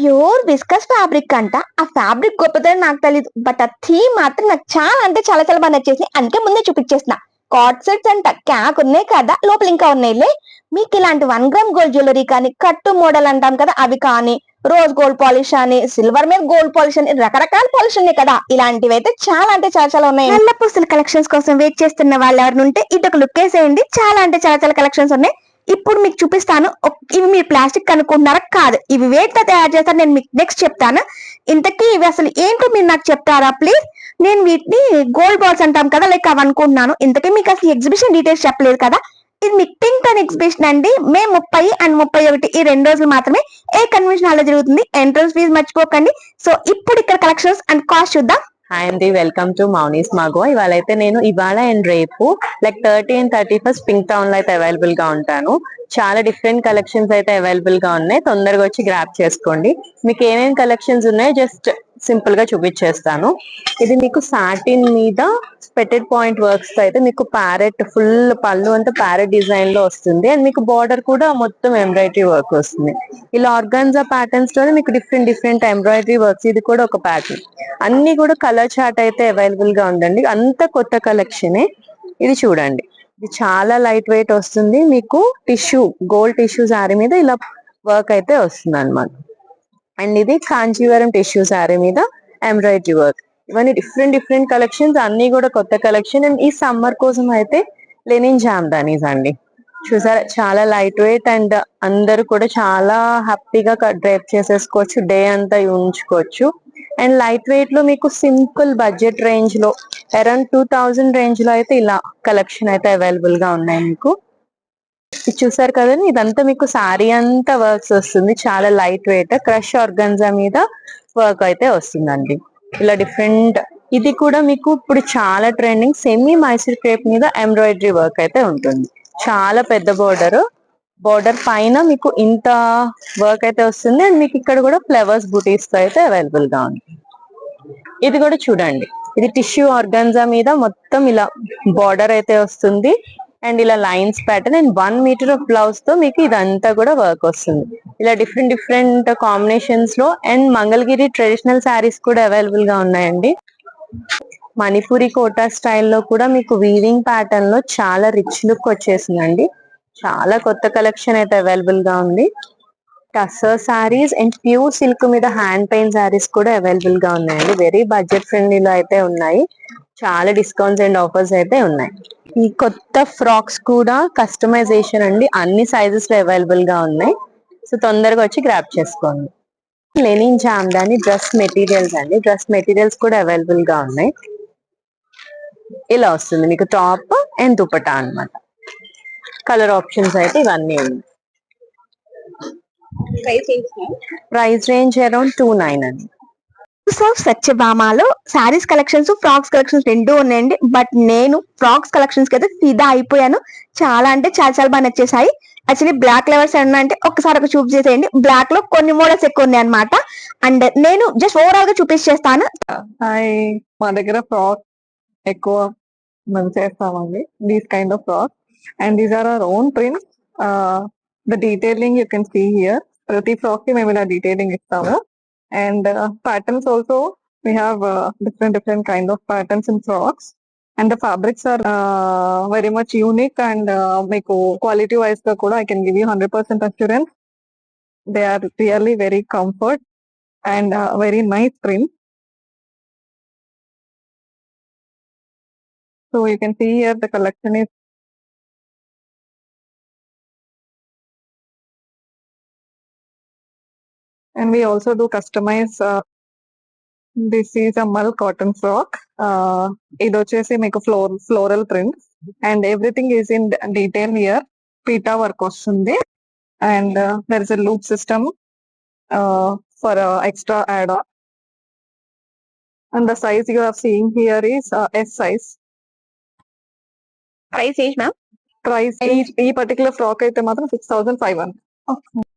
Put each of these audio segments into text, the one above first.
Pure viscous fabric అంట. ఆ fabric గొప్పదని నాకు తెలీదు. బట్ ఆ థీమ్ మాత్రం నాకు చాలా అంటే చాలా చాలా బాగా నచ్చేసింది. అందుకే ముందే చూపించేసిన. కార్డ్ సెట్స్ అంట క్యాక్ ఉన్నాయి కదా, లోపల ఇంకా ఉన్నాయిలే. మీకు ఇలాంటి 1 గ్రామ్ గోల్డ్ జ్యువెలరీ కానీ, కట్టు మోడల్ అంటాం కదా అవి కానీ, రోజ్ గోల్డ్ పాలిష్ అని, సిల్వర్ మీద గోల్డ్ పాలిష్ అని, రకరకాల పాలిష్ ఉన్నాయి కదా, ఇలాంటివి అయితే చాలా అంటే చాలా చాలా ఉన్నాయి. నల్ల పూసల కలెక్షన్స్ కోసం వెయిట్ చేస్తున్న వాళ్ళు ఎవరిని ఉంటే ఇటు ఒక లుక్ వేసేయండి. చాలా అంటే చాలా చాలా కలెక్షన్స్ ఉన్నాయి. ఇప్పుడు మీకు చూపిస్తాను. ఇవి మీరు ప్లాస్టిక్ అనుకుంటున్నారా? కాదు, ఇవి వేట్ తో తయారు చేస్తారు. నేను మీకు నెక్స్ట్ చెప్తాను. ఇంతకీ ఇవి అసలు ఏంటో మీరు నాకు చెప్తారా ప్లీజ్? నేను వీటిని గోల్డ్ బాల్స్ అంటాం కదా, లైక్ అవి అనుకుంటున్నాను. ఇంతకీ మీకు అసలు ఎగ్జిబిషన్ డీటెయిల్స్ చెప్పలేదు కదా. ఇది మీకు పింక్ టన్ ఎగ్జిబిషన్ అండి. మే 30 అండ్ 31 ఈ 2 రోజులు మాత్రమే ఏ కన్వెన్షన్ హాల్లో జరుగుతుంది. ఎంట్రన్స్ ఫీజు మర్చిపోకండి. సో ఇప్పుడు ఇక్కడ కలెక్షన్స్ అండ్ కాస్ట్ చూద్దాం. హాయ్ అండి, వెల్కమ్ టు మౌనీస్ మాగో. ఇవాళ అండ్ రేపు లైక్ 30 and 31 పింక్ టౌన్ లో అయితే అవైలబుల్ గా ఉంటాను. చాలా డిఫరెంట్ కలెక్షన్స్ అయితే అవైలబుల్ గా ఉన్నాయి. తొందరగా వచ్చి గ్రాప్ చేసుకోండి. మీకు ఏమేమి కలెక్షన్స్ ఉన్నాయో జస్ట్ సింపుల్ గా చూపించేస్తాను. ఇది మీకు సాటిన్ మీద పెటెడ్ పాయింట్ వర్క్స్ తో అయితే మీకు ప్యారెట్ ఫుల్ పళ్ళు అంతా ప్యారెట్ డిజైన్ లో వస్తుంది. అండ్ మీకు బార్డర్ కూడా మొత్తం ఎంబ్రాయిడరీ వర్క్ వస్తుంది. ఇలా ఆర్గాన్జా ప్యాటర్న్స్ లోనే మీకు డిఫరెంట్ డిఫరెంట్ ఎంబ్రాయిడరీ వర్క్స్. ఇది కూడా ఒక ప్యాటర్న్. అన్ని కూడా కలర్ చార్ట్ అయితే అవైలబుల్ గా ఉందండి. అంత కొత్త కలెక్షనే. ఇది చూడండి, ఇది చాలా లైట్ వెయిట్ వస్తుంది. మీకు టిష్యూ గోల్డ్ టిష్యూ శారీ మీద ఇలా వర్క్ అయితే వస్తుంది అనమాట. అండ్ ఇది కాంచీవరం టిష్యూ శారీ మీద ఎంబ్రాయిడరీ వర్క్. ఇవన్నీ డిఫరెంట్ డిఫరెంట్ కలెక్షన్స్, అన్ని కూడా కొత్త కలెక్షన్. అండ్ ఈ సమ్మర్ కోసం అయితే లెనిన్ జామ్దానీస్ అండి. చూసారా, చాలా లైట్ వెయిట్ అండ్ అందరూ కూడా చాలా హ్యాపీగా డ్రైప్ చేసేసుకోవచ్చు. డే అంతా ఉంచుకోవచ్చు. అండ్ లైట్ వెయిట్ లో మీకు సింపుల్ బడ్జెట్ రేంజ్ లో అరౌండ్ 2000 రేంజ్ లో అయితే ఇలా కలెక్షన్ అయితే అవైలబుల్ గా ఉన్నాయి మీకు. ఇది చూసారు కదండి, ఇదంతా మీకు సారీ అంతా వర్క్స్ వస్తుంది. చాలా లైట్ వెయిట్ క్రష్ ఆర్గన్జా మీద వర్క్ అయితే వస్తుందండి. ఇలా డిఫరెంట్. ఇది కూడా మీకు ఇప్పుడు చాలా ట్రెండింగ్ సెమీ మైసూర్ క్రేప్ మీద ఎంబ్రాయిడరీ వర్క్ అయితే ఉంటుంది. చాలా పెద్ద బోర్డర్ పైన మీకు ఇంత వర్క్ అయితే వస్తుంది. అండ్ మీకు ఇక్కడ కూడా ఫ్లవర్స్ బూటీస్ తో అయితే అవైలబుల్ గా ఉంది. ఇది కూడా చూడండి, ఇది టిష్యూ ఆర్గాన్జా మీద మొత్తం ఇలా బార్డర్ అయితే వస్తుంది. అండ్ ఇలా lines pattern and 1 metre of blouse తో మీకు ఇదంతా కూడా వర్క్ వస్తుంది. ఇలా డిఫరెంట్ డిఫరెంట్ కాంబినేషన్స్ లో. అండ్ మంగళగిరి ట్రెడిషనల్ శారీస్ కూడా అవైలబుల్ గా ఉన్నాయండి. మణిపూరి కోటా స్టైల్లో కూడా మీకు వీవింగ్ ప్యాటర్న్ లో చాలా రిచ్ లుక్ వచ్చేసిందండి. చాలా కొత్త కలెక్షన్ అయితే అవైలబుల్ గా ఉంది. Tussar saris and pure silk మీద హ్యాండ్ పెయిన్ శారీస్ కూడా అవైలబుల్ గా ఉన్నాయండి. వెరీ బడ్జెట్ ఫ్రెండ్లీలో అయితే ఉన్నాయి. చాలా డిస్కౌంట్స్ అండ్ ఆఫర్స్ అయితే ఉన్నాయి. ఈ కొత్త ఫ్రాక్స్ కూడా కస్టమైజేషన్ అండి. అన్ని సైజెస్ లో అవైలబుల్ గా ఉన్నాయి. సో తొందరగా వచ్చి గ్రాప్ చేసుకోండి. లెనిన్ జామ్దాని డ్రెస్ మెటీరియల్స్ అండి. డ్రెస్ మెటీరియల్స్ కూడా అవైలబుల్ గా ఉన్నాయి. ఇలా వస్తుంది మీకు టాప్ అండ్ దుపట్టా అన్నమాట. కలర్ ఆప్షన్స్ అయితే ఇవన్నీ ఉన్నాయి. ప్రైస్ రేంజ్ అరౌండ్ 29 అండి. సత్యభామలో శారీస్ కలెక్షన్స్, ఫ్రాక్స్ కలెక్షన్స్ రెండు ఉన్నాయండి. బట్ నేను ఫ్రాక్స్ కలెక్షన్స్ కి అయితే ఫిదా అయిపోయాను. చాలా అంటే చాలా చాలా బాగా నచ్చేసాయి. యాక్చువల్లీ బ్లాక్ లెవర్స్ అన్న అంటే ఒక్కసారి ఒక చూప్ చేసేయండి. బ్లాక్ లో కొన్ని మోడల్స్ ఎక్కువ ఉన్నాయి అనమాట. అండ్ నేను జస్ట్ ఓవరాల్ గా చూపించేస్తాను. హాయ్, మా దగ్గర ఫ్రాక్ ఎక్కువ మనం చేస్తామండి. These kind of frock and these are our own prints. The detailing you can see here. ప్రతి ఫ్రాక్ కి మేము ఇలా డీటెయిలింగ్ ఇస్తాము. And patterns also, we have different kind of patterns in frocks, and the fabrics are very much unique. And మీకు quality wise గా కూడా I can give you 100% assurance. They are really very comfort and very nice print. So you can see here the collection is and we also do customize. This is a mull cotton frock. ఇది వచ్చేసి మీకు floral print and everything is in detail here. పీటా work వస్తుంది and there is a loop system for extra add on. And the size you are seeing here is S size. Price ఏంటి ma'am? Price ఈ particular frock అయితే మాత్రం 6500.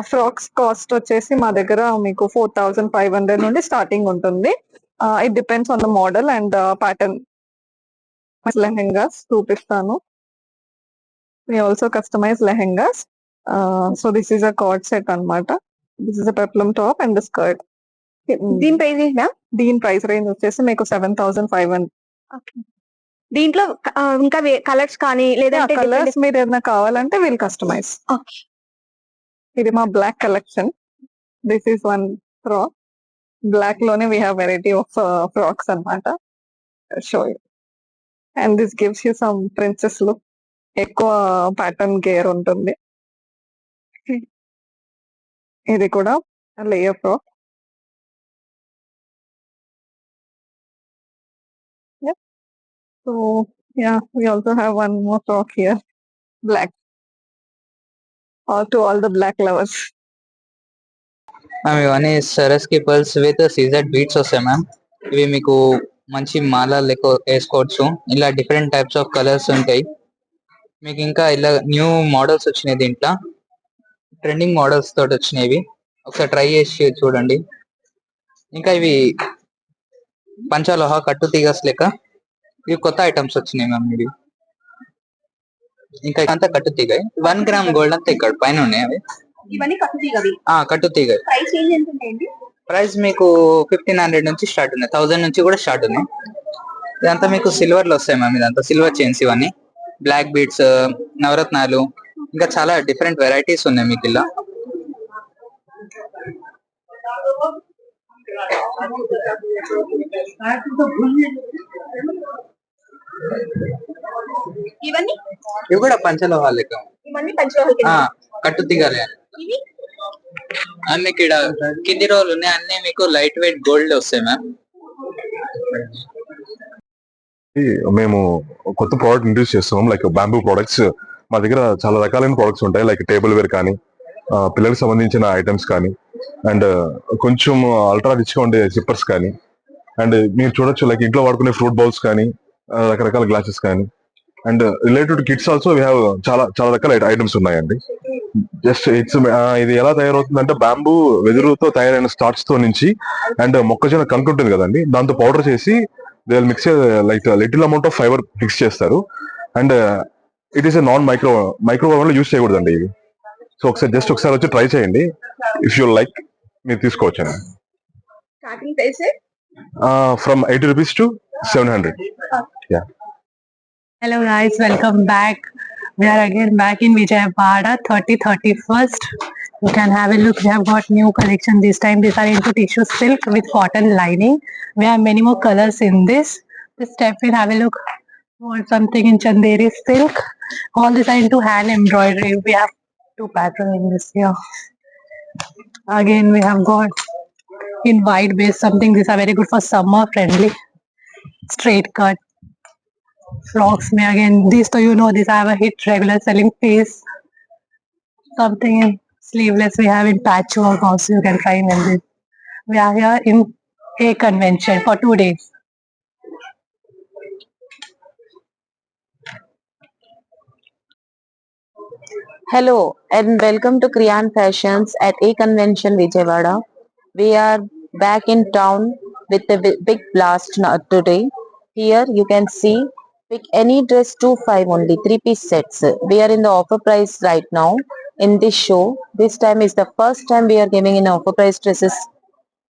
Frocks cost వచ్చేసి మా దగ్గర మీకు 4500 నుండి స్టార్టింగ్ ఉంటుంది. It depends on the model and pattern. Lehengas చూపిస్తాను. we also customize lehengas. So this is a cord set అన్నమాట. This is a peplum top and the skirt. దీని ప్రైస్ ఏంటి మ్యామ్? దీని ప్రైస్ రేంజ్ వచ్చేసి మీకు 7,500. దీంట్లో ఇంకా కలర్స్ కానీ లేదంటే కలర్స్ మీరు ఏదైనా కావాలంటే వీల్ కస్టమైజ్. ఓకే. ఇది మా black collection. This is one frock. Black లోనే we have variety of frocks అన్నమాట. Show you. And this gives you some princess look. ఎక్కువ ప్యాటర్న్ గేర్ ఉంటుంది. ఇది కూడా layer frock. So yeah, we also have one more frock here, black. All to all the black lovers. Ma'am ఇవన్నీ Saras కిపల్స్ with CZ beats వస్తాయి ma'am. ఇవి మీకు మంచి మాల లెక్క వేసుకోవచ్చు. ఇలా డిఫరెంట్ టైప్స్ ఆఫ్ కలర్స్ ఉంటాయి మీకు. ఇంకా ఇలా న్యూ మోడల్స్ వచ్చినాయి, దీంట్లో ట్రెండింగ్ మోడల్స్ తోటి వచ్చినాయి. ఒకసారి ట్రై చేసి చూడండి. ఇంకా ఇవి పంచాలోహ కట్టు తీగస్ లెక్క ఇవి కొత్త ఐటమ్స్ వచ్చినాయి మ్యామ్. ఇవి ఇంకా అంతా కట్టు తీగ 1 గ్రామ్ గోల్డ్ అంతా ఇక్కడ పైన ఉన్నాయి. అవి ఇవన్నీ కట్టుతీగవి. కట్టు తీగ. ప్రైస్ చేంజ్ ఎంత ఉంటాయండి? ప్రైస్ మీకు 1500 నుంచి స్టార్ట్ ఉన్నాయి, 1000 నుంచి కూడా స్టార్ట్ ఉన్నాయి. ఇదంతా మీకు సిల్వర్ లో వస్తాయి మ్యామ్. ఇదంతా సిల్వర్ చైన్స్, ఇవన్నీ బ్లాక్ బీడ్స్, నవరత్నాలు, ఇంకా చాలా డిఫరెంట్ వెరైటీస్ ఉన్నాయి మీకు ఇలా. ఇవన్నీ ఇవి కూడా పంచలోహాలు లెక్క. ఇవన్నీ పంచలోహాలు. కట్టు తీగాలి అన్ని ఇక్కడ కింది రోజులు ఉన్నాయి. అన్ని మీకు లైట్ వెయిట్ గోల్డ్ వస్తాయి మ్యామ్. మేము కొత్త ప్రోడక్ట్ ఇంట్రడ్యూస్ చేస్తున్నాం, లైక్ బ్యాంబూ ప్రోడక్ట్స్. మా దగ్గర చాలా రకాలైన ప్రోడక్ట్స్ ఉంటాయి, లైక్ టేబుల్ వేర్ కానీ, పిల్లలకు సంబంధించిన ఐటమ్స్ కానీ, అండ్ కొంచెం అల్ట్రా రిచ్ గా ఉండే సిప్పర్స్ కానీ, అండ్ మీరు చూడొచ్చు లైక్ ఇంట్లో వాడుకునే ఫ్రూట్ బౌల్స్ కానీ, రకరకాల గ్లాసెస్ కానీ, and related kits also we have చాలా చాలా రకాల ఐటమ్స్ ఉన్నాయండి. జస్ట్ ఇట్స్ ఇది ఎలా తయారవుతుందంటే బ్యాంబూ వెదురుతో తయారైన స్టార్చ్ తో నుంచి అండ్ మొక్కజొన్న కంకు ఉంటుంది కదండి, దాంతో పౌడర్ చేసి they mix like little amount of fibre mix చేస్తారు. And it is a non micro oven లో యూస్ చేయకూడదండి ఇవి. సో ఒకసారి వచ్చి ట్రై చేయండి. ఇఫ్ యూ లైక్ మీరు తీసుకోవచ్చండి. Starting price from 80 rupees to 700. Yeah. Hello guys, welcome back. We are again back in Vijayawada, 30-31st. You can have a look. We have got new collection this time. These are into tissue silk with cotton lining. We have many more colors in this. This type we'll have a look. Want something in Chanderi silk. All these are into hand embroidery. We have 2 patterns in this here. Again we have got in white base something. These are very good for summer friendly. Straight cut frocks. May again these, so you know, these I have a hit regular selling piece. Something in sleeveless we have in patchwork also. You can try in this. We are here in a convention for 2 days. Hello and welcome to Kriyan Fashions at A Convention Vijayawada. We are back in town with a big blast today. Here you can see, pick any dress 25 only, 3-piece sets. We are in the offer price right now in this show. This time is the first time we are giving in offer price dresses.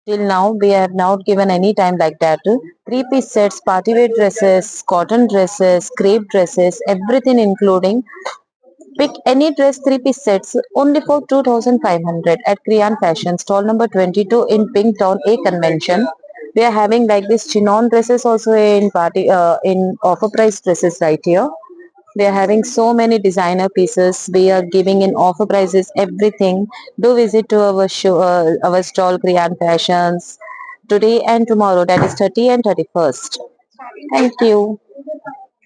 Till now we have not given any time like that. 3-piece sets, party wear dresses, cotton dresses, crepe dresses, everything including. Pick any dress 3-piece sets only for 2,500 at Kriyan Fashion, stall number 22 in Pink Town A Convention. We are having like this chinon dresses also in party in offer price dresses right here. We are having so many designer pieces. We are giving in offer prices everything. Do visit to our show, our stall Kriyan Fashions today and tomorrow, that is 30 and 31st. Thank you.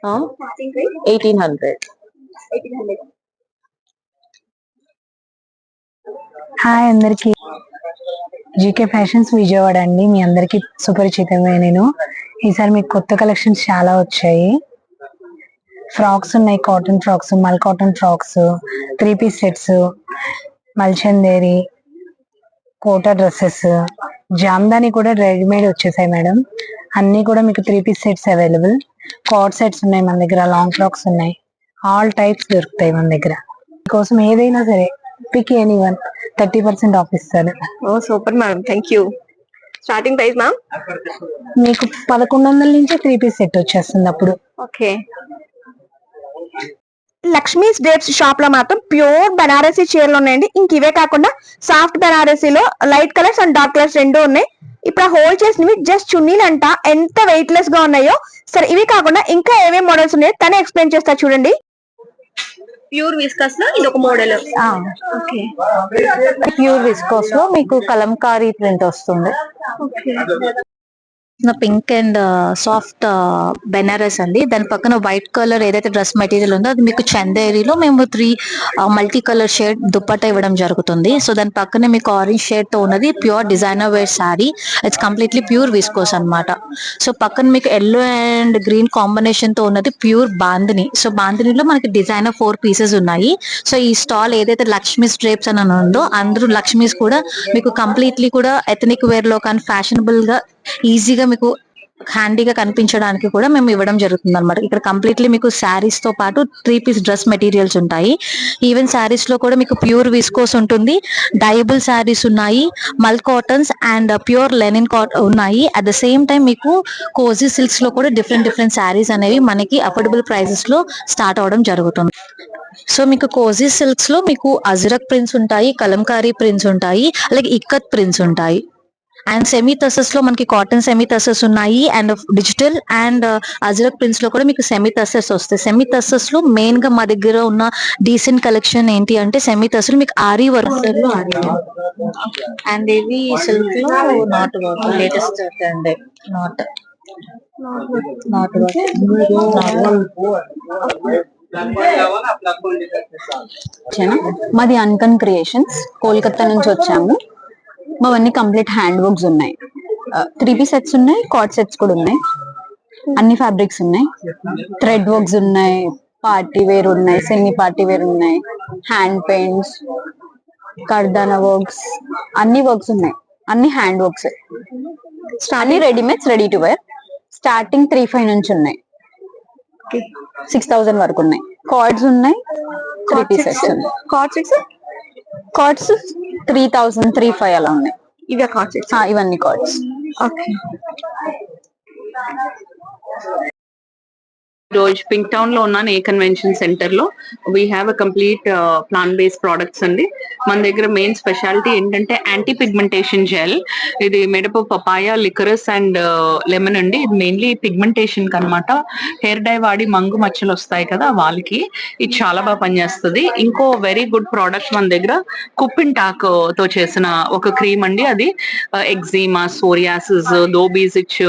1800. Hi అందరికి, GK fashions Vijayawada అండి. మీ అందరికి సుపరిచితమే. నేను ఈసారి మీకు కొత్త collections చాలా వచ్చాయి. Frocks ఉన్నాయి, cotton frocks, mul cotton frocks, 3-piece sets, మల్చందేరి, కోటా డ్రెస్సెస్, జామ్దాని కూడా రెడీమేడ్ వచ్చేసాయి మేడం. అన్ని కూడా మీకు 3-piece sets available. Card sets ఉన్నాయి మన దగ్గర, లాంగ్ ఫ్రాక్స్ ఉన్నాయి, ఆల్ టైప్స్ దొరుకుతాయి మన దగ్గర. మీకోసం ఏదైనా సరే పిక్ ఎనీ వన్. 30% ఆఫ్ ఇస్తారు. Oh super ma'am, thank you. Starting price ma'am? మీకు 1100 నుంచి 3 పీస్ సెట్ వచ్చేస్తుంది అప్పుడు. ఓకే. లక్ష్మీస్ డ్రేప్స్ షాప్ లో మాత్రం ప్యూర్ బనారసీ చీరలు ఉన్నాయండి. ఇంక ఇవే కాకుండా సాఫ్ట్ బనారసీలో light colours and dark colours రెండు ఉన్నాయి. ఇప్పుడు హోల్డ్ చేసినవి జస్ట్ చున్నీలు అంట, ఎంత వెయిట్ లెస్ గా ఉన్నాయో. సరే, ఇవి కాకుండా ఇంకా ఏమేమి మోడల్స్ ఉన్నాయో తనే ఎక్స్ప్లెయిన్ చేస్తా చూడండి. ప్యూర్ విస్కస్ లో ఇది ఒక మోడల్. ప్యూర్ విస్కోస్ లో మీకు కలంకారీ ప్రింట్ వస్తుంది. పింక్ అండ్ సాఫ్ట్ బెనారస్ అండి. దాని పక్కన వైట్ కలర్ ఏదైతే డ్రెస్ మెటీరియల్ ఉందో అది మీకు చందేరిలో మేము 3 మల్టీ కలర్ షేడ్ దుప్పట్టా ఇవ్వడం జరుగుతుంది. సో దాని పక్కన మీకు ఆరెంజ్ షేడ్ తో ఉన్నది pure designer wear saree. It's completely pure viscose అన్నమాట. సో పక్కన మీకు ఎల్లో అండ్ గ్రీన్ కాంబినేషన్ తో ఉన్నది ప్యూర్ బాందిని. సో బాందినిలో మనకి డిజైనర్ 4 పీసెస్ ఉన్నాయి. సో ఈ స్టాల్ ఏదైతే లక్ష్మీస్ డ్రేప్స్ అని ఉందో అందరూ లక్ష్మీస్ కూడా మీకు కంప్లీట్లీ కూడా ఎథనిక్ వేర్ లో కానీ ఫ్యాషనబుల్ గా ఈజీగా మీకు హ్యాండీగా కనిపించడానికి కూడా మేము ఇవ్వడం జరుగుతుంది అనమాట. ఇక్కడ కంప్లీట్లీ మీకు శారీస్ తో పాటు 3 పీస్ డ్రెస్ మెటీరియల్స్ ఉంటాయి. ఈవెన్ శారీస్ లో కూడా మీకు ప్యూర్ విస్కోస్ ఉంటుంది, డైబుల్ శారీస్ ఉన్నాయి, మల్ కాటన్స్ అండ్ ప్యూర్ లెనిన్ ఉన్నాయి. అట్ ద సేమ్ టైం మీకు కోజీ సిల్క్స్ లో కూడా డిఫరెంట్ శారీస్ అనేవి మనకి అఫోర్డబుల్ ప్రైసెస్ లో స్టార్ట్ అవడం జరుగుతుంది. సో మీకు కోజీ సిల్క్స్ లో మీకు అజ్రక్ ప్రింట్స్ ఉంటాయి, కలంకారీ ప్రింట్స్ ఉంటాయి, అలాగే ఇక్కత్ ప్రింట్స్ ఉంటాయి. అండ్ సెమీ తసెస్ లో మనకి కాటన్ సెమీ తసెస్ ఉన్నాయి and digital and ajrak prints లో కూడా మీకు సెమీ తసెస్ వస్తాయి. సెమీ తసెస్ లో మెయిన్ గా మా దగ్గర ఉన్న డీసెంట్ కలెక్షన్ ఏంటి అంటే సెమీ తసెస్ మీకు ఆరీ వర్క్ అండ్ ఇవి సిల్క్ లో నాట్ వర్క్ లేటెస్ట్ అండి. నాట్ మాది అన్కన్ క్రియేషన్స్, కోల్కతా నుంచి వచ్చాము. మావన్నీ కంప్లీట్ హ్యాండ్ వర్క్స్ ఉన్నాయి. 3 పీస్ సెట్స్ ఉన్నాయి, కార్డ్ సెట్స్ కూడా ఉన్నాయి. అన్ని ఫ్యాబ్రిక్స్ ఉన్నాయి, థ్రెడ్ వర్క్స్ ఉన్నాయి, పార్టీ వేర్ ఉన్నాయి, సెమీ పార్టీ వేర్ ఉన్నాయి, హ్యాండ్ పెయింట్స్, కర్దానా వర్క్స్, అన్ని వర్క్స్ ఉన్నాయి. అన్ని హ్యాండ్ వర్క్స్, అన్ని readymades, ready to wear. Starting 3,500 నుంచి ఉన్నాయి, 6,000 వరకు ఉన్నాయి. కార్డ్స్ ఉన్నాయి, 3 పీస్ సెట్స్ ఉన్నాయి. కార్డ్స్ 3,000, 3,500 అలా ఉన్నాయి. ఇవే కార్డ్స్? ఇవన్నీ కార్డ్స్. ఓకే. రోజు పింక్ టౌన్ లో ఉన్నాను, ఏ కన్వెన్షన్ సెంటర్ లో. We have a complete plant based products అండి. మన దగ్గర మెయిన్ స్పెషాలిటీ ఏంటంటే యాంటీ పిగ్మెంటేషన్ జెల్. ఇది made up of papaya, liquorice and lemon అండి. ఇది మెయిన్లీ పిగ్మెంటేషన్ కి అనమాట. హెయిర్ డై వాడి మంగు మచ్చలు వస్తాయి కదా వాళ్ళకి ఇది చాలా బాగా పనిచేస్తుంది. ఇంకో వెరీ గుడ్ ప్రోడక్ట్ మన దగ్గర కుప్పిన్ టాక్ తో చేసిన ఒక క్రీమ్ అండి. అది ఎగ్జీమా, సోరియాసిస్, దోబీస్ ఇచ్,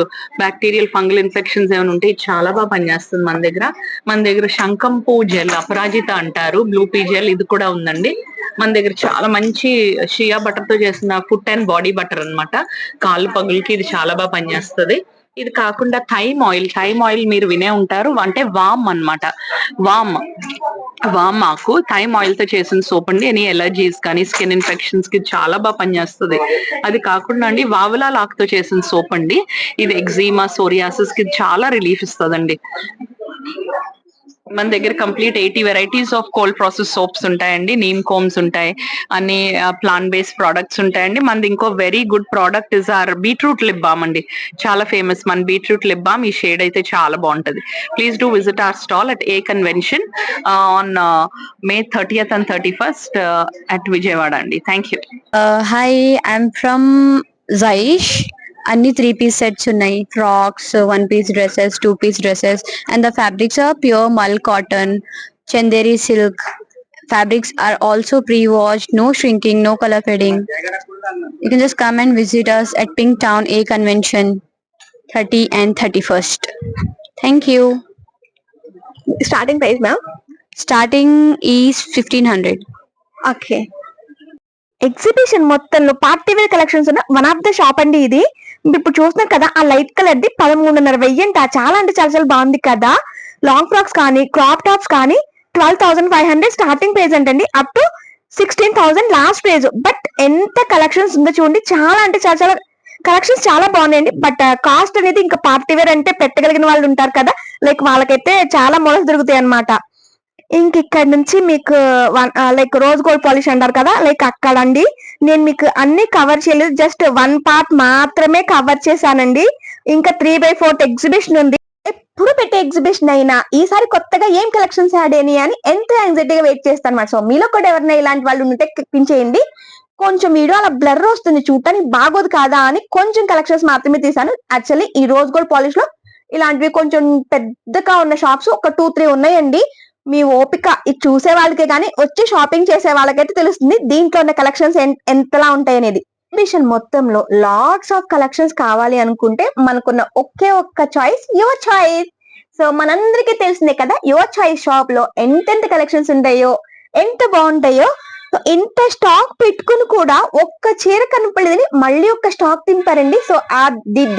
బ్యాక్టీరియల్ ఫంగల్ ఇన్ఫెక్షన్స్ ఏమైనా ఉంటే ఇది చాలా బాగా పనిచేస్తుంది మన దగ్గర శంఖంపూ జెల్, అపరాజిత అంటారు, బ్లూ పీ జెల్, ఇది కూడా ఉందండి. మన దగ్గర చాలా మంచి షియా బటర్ తో చేసిన ఫుట్ అండ్ బాడీ బటర్ అన్నమాట. కాళ్ళు పగులకి ఇది చాలా బాగా పనిచేస్తుంది. ఇది కాకుండా థైమ్ ఆయిల్ మీరు వినే ఉంటారు, అంటే వామ్ అన్నమాట. వామ్ ఆకు థైమ్ ఆయిల్ తో చేసిన సోప్ అండి. ఎనీ ఎలర్జీస్ కానీ స్కిన్ ఇన్ఫెక్షన్స్ కి చాలా బాగా పనిచేస్తుంది. అది కాకుండా అండి వావలాల్ ఆకుతో చేసిన సోప్ అండి. ఇది ఎగ్జీమా, సోరియాసిస్ కి చాలా రిలీఫ్ ఇస్తుందండి. మన దగ్గర complete 80 varieties of cold process soaps ఉంటాయండి, నీమ్ కోమ్స్ ఉంటాయి, అన్ని ప్లాంట్ బేస్డ్ ప్రొడక్ట్స్ ఉంటాయండి. మనది ఇంకో very good product is are beetroot lip balm అండి. చాలా ఫేమస్ మన బీట్రూట్ లిప్ బామ్. ఈ షేడ్ అయితే చాలా బాగుంటది. Please do visit our stall at A convention on May 30th and 31st at Vijayawada అండి. Thank you. Hi, I'm from Jaish. అన్ని 3 piece sets ఉన్నాయి, frocks, 1 piece dresses, 2 piece dresses, and the fabrics are pure mul cotton, Chanderi silk. Fabrics are also pre-washed, no shrinking, no color fading. You can just come and visit us at Pink Town A Convention 30 and 31st. Thank you. Starting price ma'am? Starting is 1,500. Okay. Exhibition మొత్తంలో party wear collections ఉన్న one of the shop అండి ఇది. ఇప్పుడు చూస్తున్నారు కదా, ఆ light colour the 13,500 అంట. చాలా అంటే చాలా బాగుంది కదా. లాంగ్ ఫ్రాక్స్ కానీ క్రాప్ టాప్స్ కానీ 12,500 స్టార్టింగ్ ప్రైస్ అంటండి, up to 16,000 last price. But ఎంత కలెక్షన్స్ ఉందో చూడండి, చాలా అంటే చాలా కలెక్షన్స్ చాలా బాగున్నాయండి. బట్ కాస్ట్ అనేది ఇంకా పార్టీ వేర్ అంటే పెట్టగలిగిన వాళ్ళు ఉంటారు కదా, లైక్ వాళ్ళకైతే చాలా మోడల్స్ దొరుకుతాయి అనమాట. ఇంక ఇక్కడ నుంచి మీకు లైక్ రోజ్ గోల్డ్ పాలిష్ అంటారు కదా, లైక్ అక్కడ అండి నేను మీకు అన్ని కవర్ చేయలేదు, జస్ట్ 1 పార్ట్ మాత్రమే కవర్ చేశానండి. ఇంకా 3/4 ఎగ్జిబిషన్ ఉంది. ఎప్పుడు పెట్టే ఎగ్జిబిషన్ అయినా ఈసారి కొత్తగా ఏం కలెక్షన్స్ యాడ్ అయినాయి అని ఎంతో యాంగ్జైటీగా వెయిట్ చేస్తాను. సో మీలో కూడా ఎవరైనా ఇలాంటి వాళ్ళు ఉంటే క్లిక్ కొంచెం వీడియో అలా బ్లర్ వస్తుంది, చూడటానికి బాగోదు కాదా అని కొంచెం కలెక్షన్స్ మాత్రమే తీసాను. యాక్చువల్లీ ఈ రోజ్ గోల్డ్ పాలిష్ లో ఇలాంటివి కొంచెం పెద్దగా ఉన్న షాప్స్ ఒక 2-3 ఉన్నాయండి. మీ ఓపిక ఇది చూసే వాళ్ళకే కానీ వచ్చి షాపింగ్ చేసే వాళ్ళకైతే తెలుస్తుంది దీంట్లో ఉన్న కలెక్షన్స్ ఎంతలా ఉంటాయి అనేది. ఎగ్జిబిషన్ మొత్తంలో లాట్స్ ఆఫ్ కలెక్షన్స్ కావాలి అనుకుంటే మనకున్న ఒకే ఒక్క చాయిస్ యువర్ చాయిస్. సో మనందరికీ తెలిసిందే కదా యువర్ చాయిస్ షాప్ లో ఎంతెంత కలెక్షన్స్ ఉంటాయో, ఎంత బాగుంటాయో. సో ఇంత స్టాక్ పెట్టుకుని కూడా ఒక్క చీర కనపడలేదని మళ్ళీ ఒక్క స్టాక్ తింపారండి. సో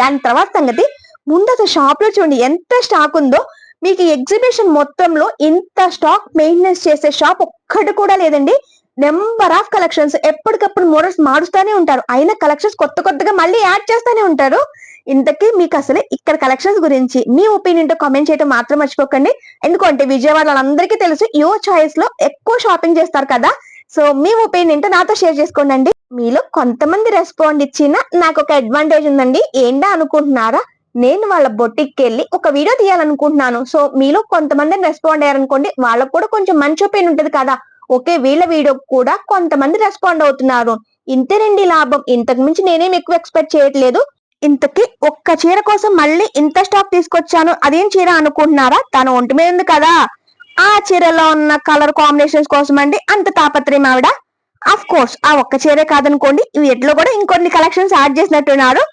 దాని తర్వాత సంగతి ముందు అసలు షాప్ లో చూడండి ఎంత స్టాక్ ఉందో. మీకు ఎగ్జిబిషన్ మొత్తంలో ఇంత స్టాక్ మెయింటెనెన్స్ చేసే షాప్ ఒక్కటి కూడా లేదండి. నెంబర్ ఆఫ్ కలెక్షన్స్, ఎప్పటికప్పుడు మోడల్స్ మారుస్తూనే ఉంటారు, అయినా కలెక్షన్స్ కొత్తగా మళ్ళీ యాడ్ చేస్తూనే ఉంటారు. ఇంతకీ మీకు అసలు ఇక్కడ కలెక్షన్స్ గురించి మీ ఒపీనియన్ తో కామెంట్ చేయడం మాత్రం మర్చిపోకండి. ఎందుకంటే విజయవాడ వాళ్ళందరికీ తెలుసు యువర్ చాయిస్ లో ఎక్కువ షాపింగ్ చేస్తారు కదా. సో మీ ఒపీనియన్ ఏంటో నాతో షేర్ చేసుకోండి. మీలో కొంతమంది రెస్పాండ్ ఇచ్చిన నాకు ఒక అడ్వాంటేజ్ ఉందండి. ఏంటా అనుకుంటున్నారా, నేను వాళ్ళ బొట్టికి వెళ్ళి ఒక వీడియో తీయాలనుకుంటున్నాను. సో మీలో కొంతమంది రెస్పాండ్ అయ్యారనుకోండి, వాళ్ళకు కూడా కొంచెం మంచి ఒపీనియన్ ఉంటది కదా. ఓకే వీళ్ళ వీడియో కూడా కొంతమంది రెస్పాండ్ అవుతున్నారు, ఇంతేనండి లాభం. ఇంతకు మించి నేనేం ఎక్కువ ఎక్స్పెక్ట్ చేయట్లేదు. ఇంతకి ఒక్క చీర కోసం మళ్ళీ ఇంత స్టాక్ తీసుకొచ్చాను, అదేం చీర అనుకుంటున్నారా, తన ఒంటి మీద ఉంది కదా, ఆ చీరలో ఉన్న కలర్ కాంబినేషన్స్ కోసం అండి అంత తాపత్రయం ఆవిడ. అఫ్ కోర్స్ ఆ ఒక్క చీరే కాదనుకోండి, వీటిలో కూడా ఇంకొన్ని కలెక్షన్స్ యాడ్ చేసినట్టున్నారు.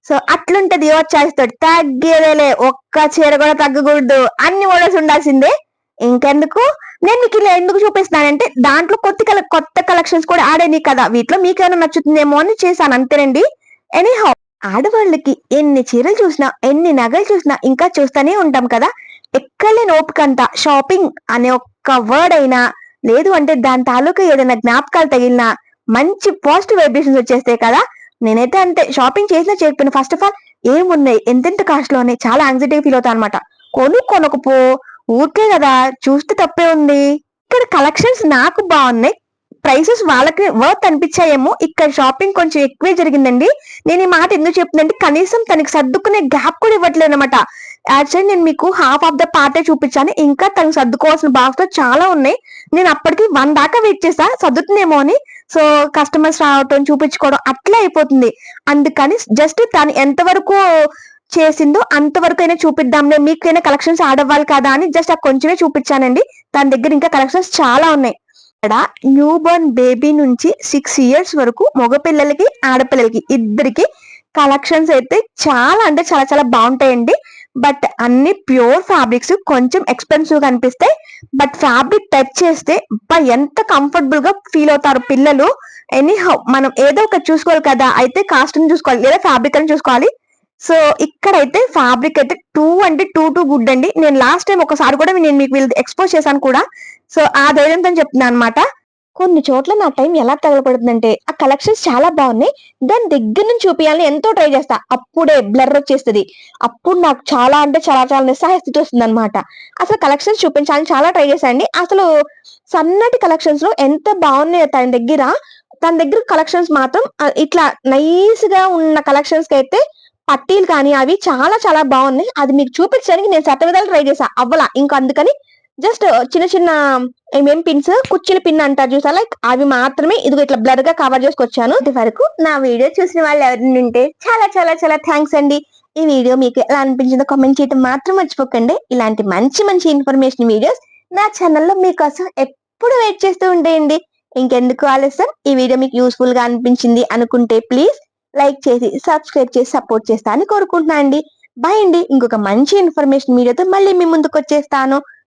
సో అట్లుంటది యువర్ చాయిస్ తోటి, తగ్గేదేలే, ఒక్క చీర కూడా తగ్గకూడదు, అన్ని మోడల్స్ ఉండాల్సిందే. ఇంకెందుకు నేను మీకు ఇలా ఎందుకు చూపిస్తున్నానంటే దాంట్లో కొత్త కలెక్షన్స్ కూడా యాడ్ అయినాయి కదా, వీటిలో మీకేమైనా నచ్చుతుందేమో అని చేశాను అంతేనండి. ఎనీహౌ ఆడవాళ్ళకి ఎన్ని చీరలు చూసినా ఎన్ని నగలు చూసినా ఇంకా చూస్తూనే ఉంటాం కదా. ఎక్కడలేని ఓపికంతా షాపింగ్ అనే ఒక్క వర్డ్ అయినా, లేదు అంటే దాని తాలూకా ఏదైనా జ్ఞాపకాలు తగిలినా మంచి పాజిటివ్ వైబ్రేషన్స్ వచ్చేస్తాయి కదా. నేనైతే అంతే, షాపింగ్ చేసినా చేయకపోయినా ఫస్ట్ ఆఫ్ ఆల్ ఏమున్నాయి ఎంతెంత కాస్ట్ లో ఉన్నాయి చాలా యాంగ్జైటీ ఫీల్ అవుతా అనమాట. కొనకపో ఊరికే కదా, చూస్తే తప్పే ఉంది. ఇక్కడ కలెక్షన్స్ నాకు బాగున్నాయి, ప్రైసెస్ వాళ్ళకి వర్త్ అనిపించాయేమో. ఇక్కడ షాపింగ్ కొంచెం ఎక్కువే జరిగిందండి. నేను ఈ మాట ఎందుకు చెప్తుందంటే కనీసం తనకి సర్దుకునే గ్యాప్ కూడా ఇవ్వట్లేదు అనమాట. యాక్చువల్లీ నేను మీకు హాఫ్ ఆఫ్ ద పార్టే చూపించాను, ఇంకా తనకు సర్దుకోవాల్సిన బాక్స్ లో చాలా ఉన్నాయి. నేను అప్పటికి 1 దాకా వెయిట్ చేసా సర్దుతుందేమో అని. సో కస్టమర్స్ రావటం చూపించుకోవడం అట్లా అయిపోతుంది. అందుకని జస్ట్ తను ఎంతవరకు చేసిందో అంతవరకు అయినా చూపిద్దాంలే, మీకైనా కలెక్షన్స్ ఆడవ్వాలి కదా అని జస్ట్ ఆ కొంచెమే చూపించానండి. తన దగ్గర ఇంకా కలెక్షన్స్ చాలా ఉన్నాయి. ఇక్కడ న్యూ బోర్న్ బేబీ నుంచి 6 years వరకు మగపిల్లలకి ఆడపిల్లలకి ఇద్దరికి కలెక్షన్స్ అయితే చాలా అంటే చాలా చాలా బాగుంటాయండి. బట్ అన్ని ప్యూర్ ఫ్యాబ్రిక్స్, కొంచెం ఎక్స్పెన్సివ్ గా అనిపిస్తాయి. బట్ ఫ్యాబ్రిక్ టచ్ చేస్తే ఎంత కంఫర్టబుల్ గా ఫీల్ అవుతారు పిల్లలు. ఎనీహౌ మనం ఏదో ఒకటి చూసుకోవాలి కదా, అయితే కాస్ట్యూమ్ చూసుకోవాలి లేదా ఫ్యాబ్రిక్ అని చూసుకోవాలి. సో ఇక్కడైతే ఫ్యాబ్రిక్ అయితే 2 అంటే 2 గుడ్ అండి. నేను లాస్ట్ టైం ఒకసారి కూడా నేను మీకు వీళ్ళు ఎక్స్పోజ్ చేశాను కూడా. సో ఆ ధైర్యంతో చెప్తున్నాను అనమాట. కొన్ని చోట్ల నా టైం ఎలా తగలపడుతుందంటే ఆ కలెక్షన్స్ చాలా బాగున్నాయి, దాని దగ్గర నుంచి చూపించాలని ఎంతో ట్రై చేస్తా, అప్పుడే బ్లర్ వచ్చేస్తుంది. అప్పుడు నాకు చాలా అంటే చాలా చాలా నిస్సహాయ స్థితి వస్తుంది అనమాట. అసలు కలెక్షన్స్ చూపించాలని చాలా ట్రై చేశానండి. అసలు సన్నటి కలెక్షన్స్ లో ఎంత బాగున్నాయో తన దగ్గర కలెక్షన్స్ మాత్రం ఇట్లా నైస్ గా ఉన్న కలెక్షన్స్ కి అయితే పట్టీలు కానీ అవి చాలా చాలా బాగున్నాయి. అది మీకు చూపించడానికి నేను శతవిధాలు ట్రై చేసా, అవ్వలా. ఇంకా అందుకని జస్ట్ చిన్న ఏమేం పిన్స్, కుర్చీల పిన్ అంటారు చూసా, లైక్ అవి మాత్రమే ఇదిగో ఇట్లా బ్లర్ గా కవర్ చేసుకొచ్చాను. ఇది వరకు నా వీడియో చూసిన వాళ్ళు ఎవరైనా ఉంటే చాలా చాలా చాలా థ్యాంక్స్ అండి. ఈ వీడియో మీకు ఎలా అనిపించిందో కామెంట్ చేయడం మాత్రం మర్చిపోకండి. ఇలాంటి మంచి మంచి ఇన్ఫర్మేషన్ వీడియోస్ నా ఛానల్లో మీకోసం ఎప్పుడు వెయిట్ చేస్తూ ఉండేయండి. ఇంకెందుకు ఆలస్యం, ఈ వీడియో మీకు యూస్ఫుల్ గా అనిపించింది అనుకుంటే ప్లీజ్ లైక్ చేసి సబ్స్క్రైబ్ చేసి సపోర్ట్ చేస్తా అని కోరుకుంటున్నా అండి. బాయ్ అండి. ఇంకొక మంచి ఇన్ఫర్మేషన్ వీడియోతో మళ్ళీ మీ ముందుకు వచ్చేస్తాను.